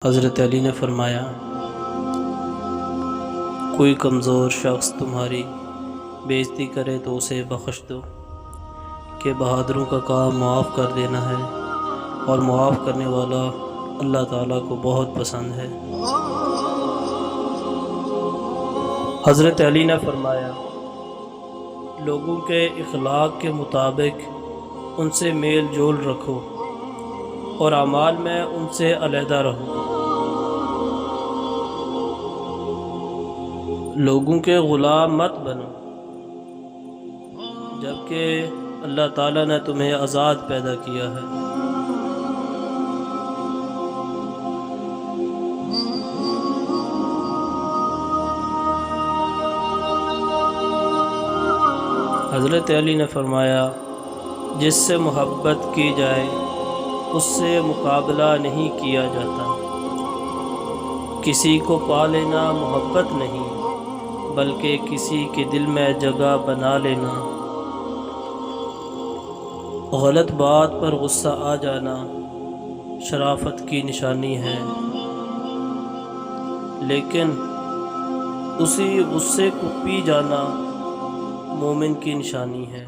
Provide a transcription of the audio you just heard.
حضرت علی نے فرمایا، کوئی کمزور شخص تمہاری بےزتی کرے تو اسے بخش دو، کہ بہادروں کا کام معاف کر دینا ہے، اور معاف کرنے والا اللہ تعالیٰ کو بہت پسند ہے۔ حضرت علی نے فرمایا، لوگوں کے اخلاق کے مطابق ان سے میل جول رکھو اور اعمال میں ان سے علیحدہ رہو۔ لوگوں کے غلام مت بنو، جبکہ اللہ تعالیٰ نے تمہیں آزاد پیدا کیا ہے۔ حضرت علی نے فرمایا، جس سے محبت کی جائے اس سے مقابلہ نہیں کیا جاتا۔ کسی کو پا لینا محبت نہیں، بلکہ کسی کے دل میں جگہ بنا لینا۔ غلط بات پر غصہ آ جانا شرافت کی نشانی ہے، لیکن اسی غصے کو پی جانا مومن کی نشانی ہے۔